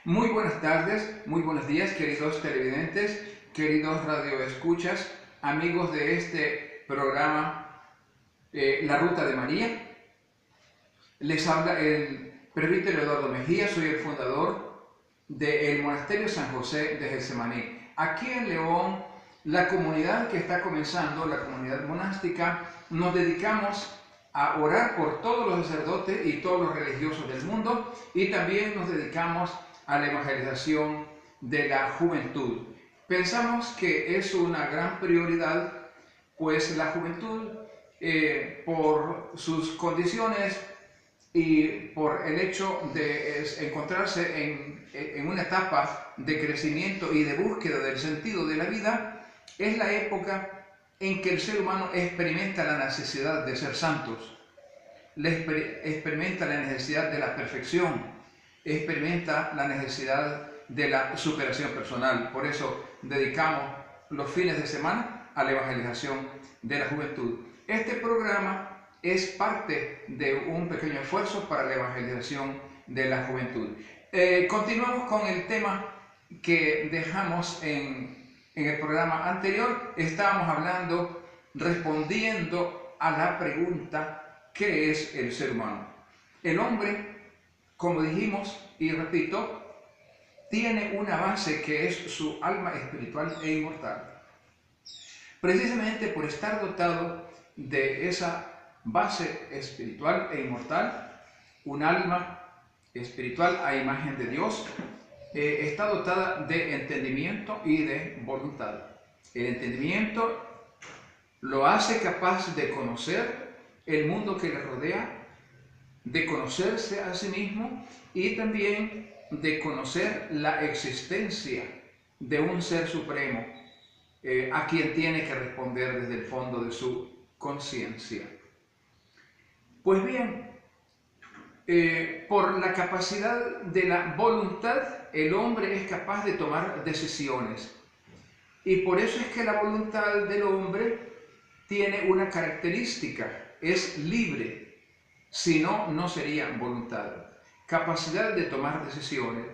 Muy buenas tardes, muy buenos días, queridos televidentes, queridos radioescuchas, amigos de este programa La Ruta de María. Les habla el presbítero Eduardo Mejía, soy el fundador del Monasterio San José de Getsemaní. Aquí en León, la comunidad que está comenzando, la comunidad monástica, nos dedicamos a orar por todos los sacerdotes y todos los religiosos del mundo, y también nos dedicamos a la evangelización de la juventud. Pensamos que es una gran prioridad, pues la juventud, por sus condiciones y por el hecho de encontrarse en una etapa de crecimiento y de búsqueda del sentido de la vida, es la época en que el ser humano experimenta la necesidad de ser santos, experimenta la necesidad de la perfección, experimenta la necesidad de la superación personal. Por eso dedicamos los fines de semana a la evangelización de la juventud. Este programa es parte de un pequeño esfuerzo para la evangelización de la juventud. Continuamos con el tema que dejamos en el programa anterior. Estábamos hablando, respondiendo a la pregunta: ¿qué es el ser humano? El hombre, como dijimos y repito, tiene una base que es su alma espiritual e inmortal. Precisamente por estar dotado de esa base espiritual e inmortal, un alma espiritual a imagen de Dios, está dotada de entendimiento y de voluntad. El entendimiento lo hace capaz de conocer el mundo que le rodea, de conocerse a sí mismo y también de conocer la existencia de un ser supremo a quien tiene que responder desde el fondo de su conciencia. Pues bien, por la capacidad de la voluntad, el hombre es capaz de tomar decisiones. Y por eso es que la voluntad del hombre tiene una característica: es libre. Si no, no sería voluntad. Capacidad de tomar decisiones.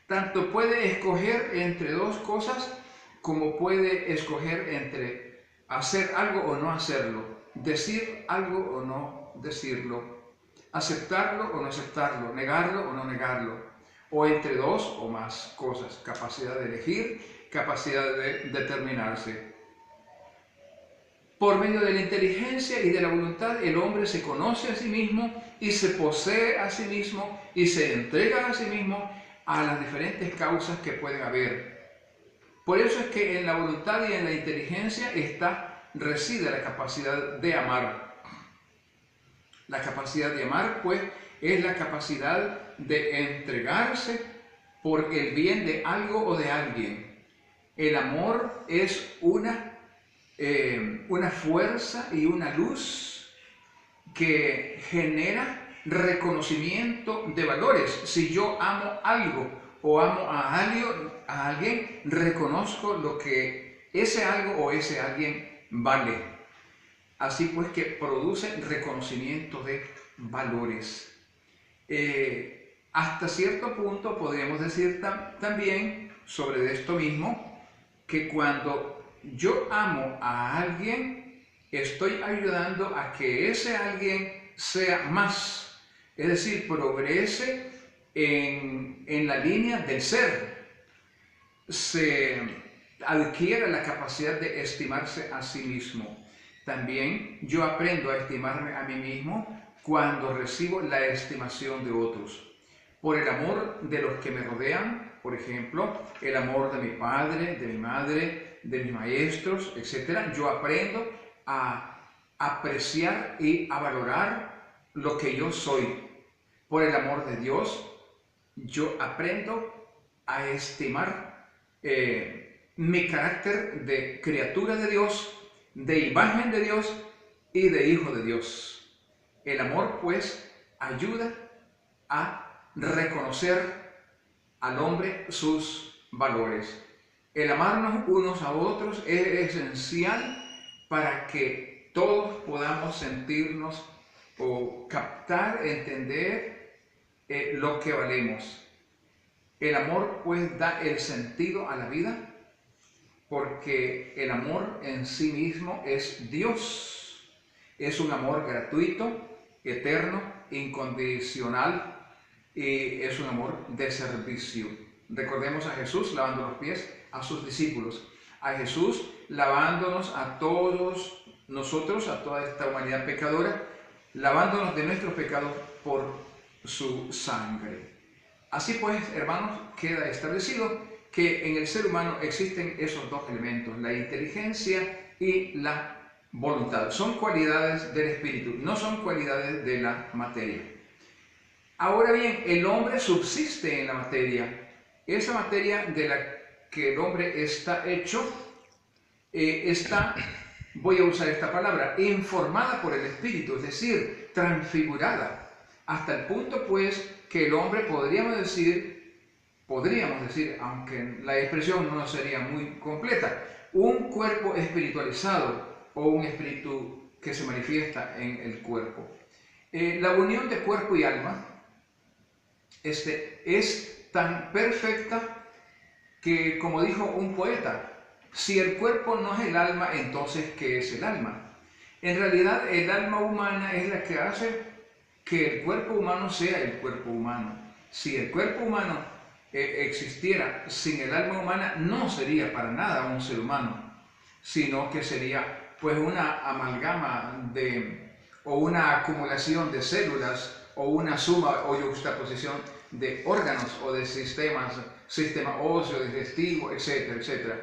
Tanto puede escoger entre dos cosas, como puede escoger entre hacer algo o no hacerlo, decir algo o no decirlo, aceptarlo o no aceptarlo, negarlo o no negarlo, o entre dos o más cosas. Capacidad de elegir, capacidad de determinarse. Por medio de la inteligencia y de la voluntad, el hombre se conoce a sí mismo y se posee a sí mismo y se entrega a sí mismo a las diferentes causas que pueden haber. Por eso es que en la voluntad y en la inteligencia reside la capacidad de amar. La capacidad de amar, pues, es la capacidad de entregarse por el bien de algo o de alguien. El amor es una fuerza y una luz que genera reconocimiento de valores. Si yo amo algo o amo a alguien, reconozco lo que ese algo o ese alguien vale. Así pues que produce reconocimiento de valores. Hasta cierto punto podríamos decir también sobre esto mismo, que cuando yo amo a alguien, estoy ayudando a que ese alguien sea más, es decir, progrese en la línea del ser, se adquiera la capacidad de estimarse a sí mismo. También yo aprendo a estimarme a mí mismo cuando recibo la estimación de otros, por el amor de los que me rodean. Por ejemplo, el amor de mi padre, de mi madre, de mis maestros, etc. Yo aprendo a apreciar y a valorar lo que yo soy. Por el amor de Dios, yo aprendo a estimar mi carácter de criatura de Dios, de imagen de Dios y de hijo de Dios. El amor, pues, ayuda a reconocer al hombre sus valores. El amarnos unos a otros es esencial para que todos podamos sentirnos o captar, entender lo que valemos. El amor pues da el sentido a la vida, porque el amor en sí mismo es Dios. Es un amor gratuito, eterno, incondicional, y es un amor de servicio. Recordemos a Jesús lavando los pies a sus discípulos, a Jesús lavándonos a todos nosotros, a toda esta humanidad pecadora, lavándonos de nuestros pecados por su sangre. Así pues, hermanos, queda establecido que en el ser humano existen esos dos elementos, la inteligencia y la voluntad. Son cualidades del espíritu, no son cualidades de la materia. Ahora bien, el hombre subsiste en la materia. Esa materia de la que el hombre está hecho, está, voy a usar esta palabra, informada por el espíritu, es decir, transfigurada, hasta el punto pues que el hombre podríamos decir, aunque la expresión no sería muy completa, un cuerpo espiritualizado o un espíritu que se manifiesta en el cuerpo. La unión de cuerpo y alma es tan perfecta que, como dijo un poeta, si el cuerpo no es el alma, entonces ¿qué es el alma? En realidad el alma humana es la que hace que el cuerpo humano sea el cuerpo humano. Si el cuerpo humano existiera sin el alma humana, no sería para nada un ser humano, sino que sería pues una amalgama o una acumulación de células, o una suma o yuxtaposición de órganos o de sistema óseo, digestivo, etcétera, etcétera.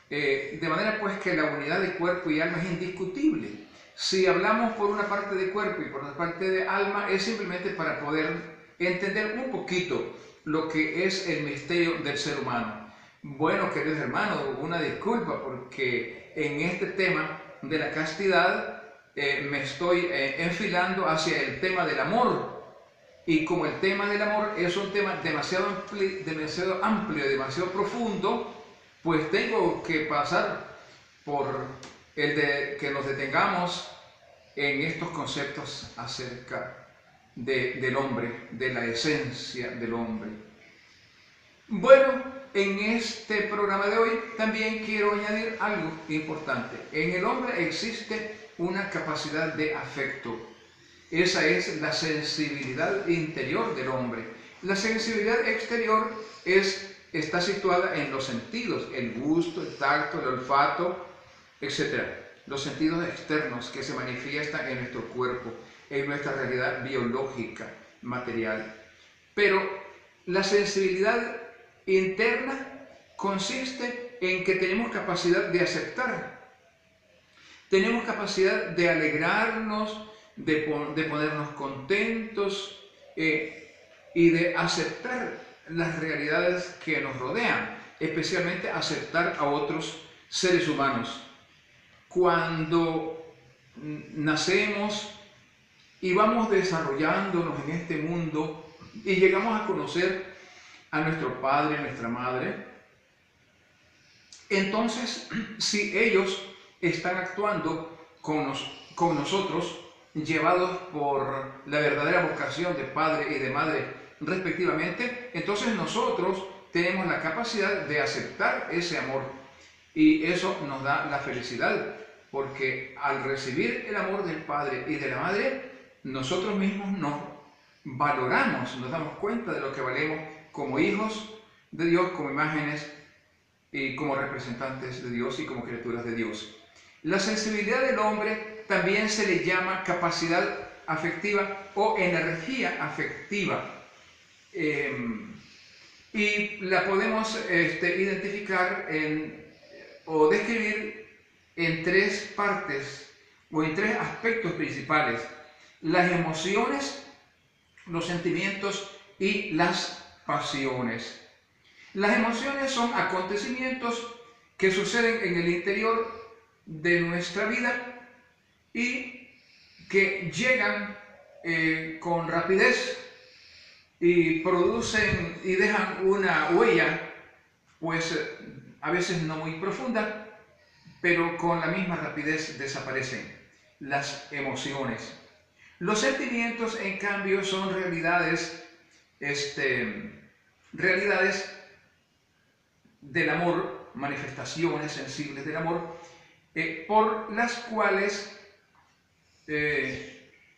De manera pues que la unidad de cuerpo y alma es indiscutible. Si hablamos por una parte de cuerpo y por una parte de alma, es simplemente para poder entender un poquito lo que es el misterio del ser humano. Bueno, queridos hermanos, una disculpa porque en este tema de la castidad me estoy enfilando hacia el tema del amor. Y como el tema del amor es un tema demasiado amplio, demasiado profundo, pues tengo que pasar por el de que nos detengamos en estos conceptos acerca del hombre, de la esencia del hombre. Bueno, en este programa de hoy también quiero añadir algo importante. En el hombre existe una capacidad de afecto. Esa es la sensibilidad interior del hombre. La sensibilidad exterior está situada en los sentidos, el gusto, el tacto, el olfato, etc. Los sentidos externos que se manifiestan en nuestro cuerpo, en nuestra realidad biológica, material. Pero la sensibilidad interna consiste en que tenemos capacidad de aceptar, tenemos capacidad de alegrarnos, de ponernos contentos y de aceptar las realidades que nos rodean, especialmente aceptar a otros seres humanos. Cuando nacemos y vamos desarrollándonos en este mundo y llegamos a conocer a nuestro padre, a nuestra madre, entonces si ellos están actuando con nosotros, llevados por la verdadera vocación de padre y de madre respectivamente, entonces nosotros tenemos la capacidad de aceptar ese amor y eso nos da la felicidad, porque al recibir el amor del padre y de la madre, nosotros mismos nos valoramos, nos damos cuenta de lo que valemos como hijos de Dios, como imágenes y como representantes de Dios y como criaturas de Dios. La sensibilidad del hombre también se le llama capacidad afectiva o energía afectiva. Y la podemos identificar o describir en tres partes o en tres aspectos principales: las emociones, los sentimientos y las pasiones. Las emociones son acontecimientos que suceden en el interior de nuestra vida y que llegan con rapidez y producen y dejan una huella, pues a veces no muy profunda, pero con la misma rapidez desaparecen las emociones. Los sentimientos, en cambio, son realidades realidades del amor, manifestaciones sensibles del amor, por las cuales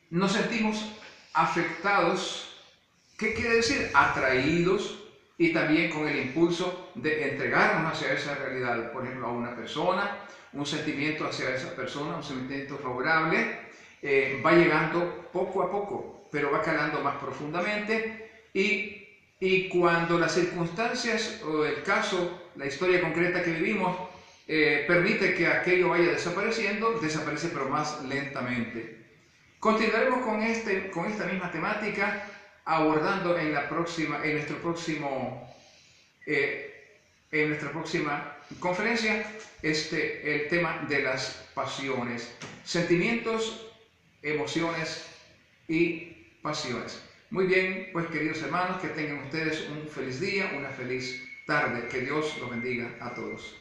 nos sentimos afectados. ¿Qué quiere decir? Atraídos, y también con el impulso de entregarnos hacia esa realidad, por ejemplo, a una persona, un sentimiento hacia esa persona, un sentimiento favorable, va llegando poco a poco, pero va calando más profundamente, y cuando las circunstancias o el caso, la historia concreta que vivimos, permite que aquello vaya desapareciendo, desaparece pero más lentamente. Continuaremos con esta misma temática, abordando en nuestra próxima conferencia el tema de las pasiones, sentimientos, emociones y pasiones. Muy bien, pues queridos hermanos, que tengan ustedes un feliz día, una feliz tarde. Que Dios los bendiga a todos.